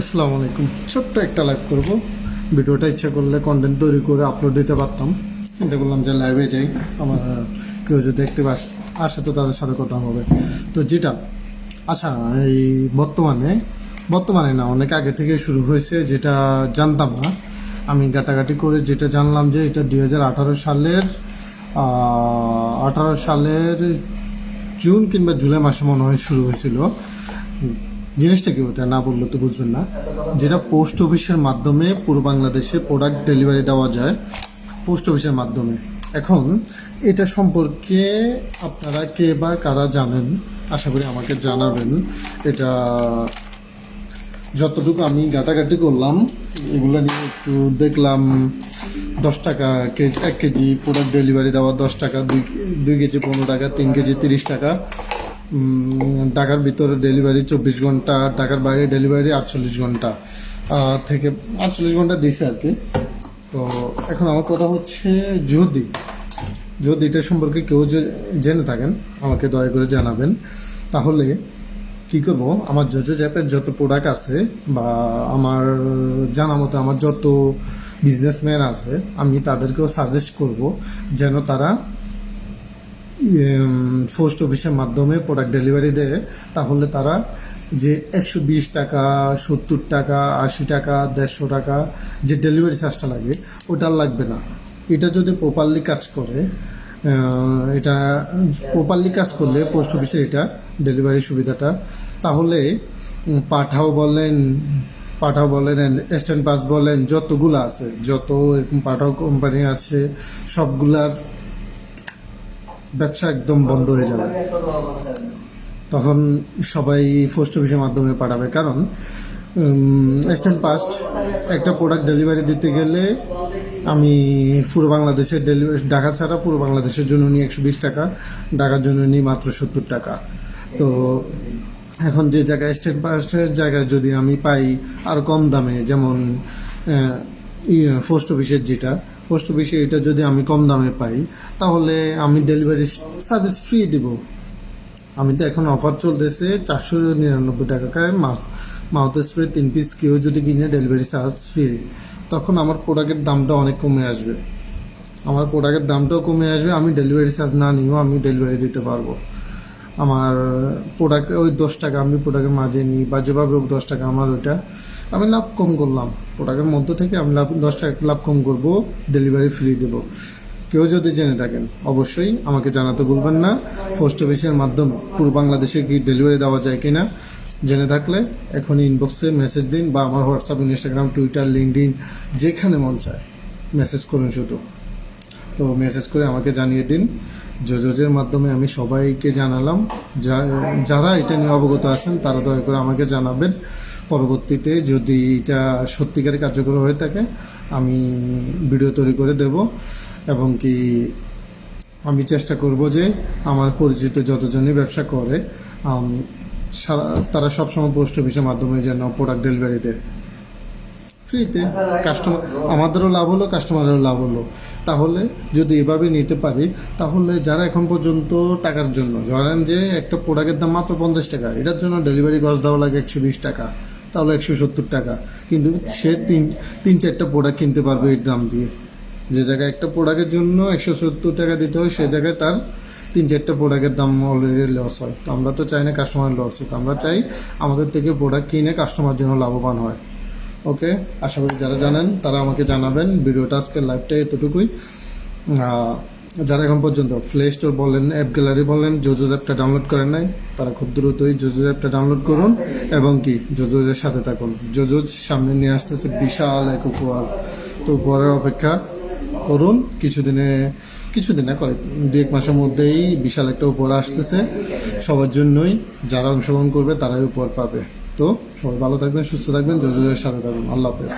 আসসালামু আলাইকুম। ছোট্ট একটা লাইভ করব। ভিডিওটা ইচ্ছা করলে কন্টেন্ট তৈরি করে আপলোড দিতে পারতাম, চিন্তা করলাম যে লাইভে যাই, আমার কেউ যদি দেখতে আসে তো তাদের সাথে কথা হবে। তো যেটা আচ্ছা, এই বর্তমানে না, অনেক আগে থেকে শুরু হয়েছে, যেটা জানতাম না। আমি ঘাটাঘাটি করে যেটা জানলাম যে এটা 2018 সালের জুন কিংবা জুলাই মাসে মনে হয় শুরু হয়েছিল। জিনিসটা কি, ওটা না বললে তো বুঝবেন না। যেটা পোস্ট অফিসের মাধ্যমে পুরো বাংলাদেশে প্রোডাক্ট ডেলিভারি দেওয়া যায়, পোস্ট অফিসের মাধ্যমে। এখন এটা সম্পর্কে আপনারা কে বা কারা জানেন, আশা করি আমাকে জানাবেন। এটা যতটুকু আমি ঘাটাঘাটি করলাম, এগুলো নিয়ে একটু দেখলাম। 10 টাকা কেজি, 1 কেজি প্রোডাক্ট ডেলিভারি দেওয়া 10 টাকা, 2 কেজি 15 টাকা, 3 কেজি 30 টাকা। ঢাকার ভিতরে ডেলিভারি 24 ঘন্টা, ঢাকার বাইরে ডেলিভারি 48 ঘন্টা থেকে 48 ঘন্টা দিছে আর কি। তো এখন আমার কথা হচ্ছে, যদি এটা সম্পর্কে কেউ জেনে থাকেন আমাকে দয়া করে জানাবেন। তাহলে কি করব, আমার জোজো জ্যাপের যত প্রোডাক্ট আছে বা আমার জানা মতো আমার যত বিজনেসম্যান আছে, আমি তাদেরকেও সাজেস্ট করব যেন তারা পোস্ট অফিসের মাধ্যমে প্রোডাক্ট ডেলিভারি দেয়। তাহলে তারা যে 120 টাকা, 70 টাকা, 80 টাকা, 150 টাকা যে ডেলিভারি চার্জটা লাগে, ওটা লাগবে না। এটা যদি প্রপারলি কাজ করে, পোস্ট অফিসে এটা ডেলিভারি সুবিধাটা, তাহলে পাঠাও বলেন, স্ট্যান্ড পাস বলেন, যতগুলো আছে, যত এরকম পাঠাও কোম্পানি আছে, সবগুলার ব্যবসা একদম বন্ধ হয়ে যাবে। তখন সবাই পোস্ট অফিসের মাধ্যমে পাঠাবে। কারণ স্ট্যান্ড পাস্ট একটা প্রোডাক্ট ডেলিভারি দিতে গেলে আমি পুরো বাংলাদেশের ডেলিভারি, ঢাকা ছাড়া পুরো বাংলাদেশের জন্য নিই 120 টাকা, ঢাকার জন্য নিই মাত্র 70 টাকা। তো এখন যে জায়গায় স্ট্যান্ড পাস্টের জায়গায় যদি আমি পাই আর কম দামে, যেমন পোস্ট অফিসে এটা যদি আমি কম দামে পাই, তাহলে আমি ডেলিভারি সার্ভিস ফ্রি দিব। আমি তো এখন অফার চলতেছে 499 টাকায় মাউথ স্প্রে 3 পিস কেউ যদি কিনে ডেলিভারি চার্জ ফ্রি। তখন আমার প্রোডাক্টের দামটা অনেক কমে আসবে, আমি ডেলিভারি চার্জ না নিয়েও আমি ডেলিভারি দিতে পারবো। আমার প্রোডাক্ট ওই 10 টাকা আমি প্রোডাক্টের মাঝে নিই, বা যেভাবে হোক 10 টাকা আমার ওইটা আমি লাভ কম করলাম। প্রোডাক্টের মধ্য থেকে আমি 10 টাকা লাভ কম করবো, ডেলিভারি ফ্রি দেবো। কেউ যদি জেনে থাকেন অবশ্যই আমাকে জানাতে ভুলবেন না। পোস্ট অফিসের মাধ্যমে পুরো বাংলাদেশে কি ডেলিভারি দেওয়া যায় কিনা জেনে থাকলে এখনই ইনবক্সে মেসেজ দিন, বা আমার হোয়াটসঅ্যাপ, ইনস্টাগ্রাম, টুইটার, লিঙ্কডইন, যেখানে মন চায় মেসেজ করুন শুধু। তো মেসেজ করে আমাকে জানিয়ে দিন। জোজোজের মাধ্যমে আমি সবাইকে জানালাম। যারা এটা নিয়ে অবগত আছেন তারা দয়া করে আমাকে জানাবেন। পরবর্তীতে যদি এটা সত্যিকারের কার্যকর হয়ে থাকে, আমি ভিডিও তৈরি করে দেব, এবং কি আমি চেষ্টা করব যে আমার পরিচিত যতজনই ব্যবসা করে তারা সবসময় পোস্ট অফিসের মাধ্যমে যেন প্রোডাক্ট ডেলিভারি দেয় ফ্রিতে। কাস্টমার, আমাদেরও লাভ হলো, কাস্টমারেরও লাভ হলো। তাহলে যদি এভাবে নিতে পারি, তাহলে যারা এখন পর্যন্ত টাকার জন্য, ধরেন যে একটা প্রোডাক্টের দাম মাত্র 50 টাকা, এটার জন্য ডেলিভারি কস্ট দেওয়া লাগে 120 টাকা, তাহলে 170 টাকা। কিন্তু সে তিন চারটা প্রোডাক্ট কিনতে পারবে এর দাম দিয়ে। যে জায়গায় একটা প্রোডাক্টের জন্য 170 টাকা দিতে হয়, সে জায়গায় তার 3-4টা প্রোডাক্টের দাম অলরেডি লস হয়। তো আমরা তো চাই না কাস্টমার লস হোক, আমরা চাই আমাদের থেকে প্রোডাক্ট কিনে কাস্টমার যেন লাভবান হয়। ওকে, আশা করি যারা জানেন তারা আমাকে জানাবেন। ভিডিওটা আজকের লাইভটা এতটুকুই। যারা এখন পর্যন্ত প্লে স্টোর বলেন, অ্যাপ গ্যালারি বলেন, জোজোজ অ্যাপটা ডাউনলোড করেন নাই, তারা খুব দ্রুতই জোজোজ অ্যাপটা ডাউনলোড করুন, এবং কি জোজোজের সাথে থাকুন। জোজোজ সামনে নিয়ে আসতেছে বিশাল এক উপহার। তো উপহারের অপেক্ষা করুন। কিছুদিনে 2-1 মাসের মধ্যেই বিশাল একটা উপহার আসতেছে সবার জন্যই। যারা অংশগ্রহণ করবে তারাই উপহার পাবে। তো সবাই ভালো থাকবেন, সুস্থ থাকবেন, জোজোজের সাথে থাকুন। আল্লাহ হাফেজ।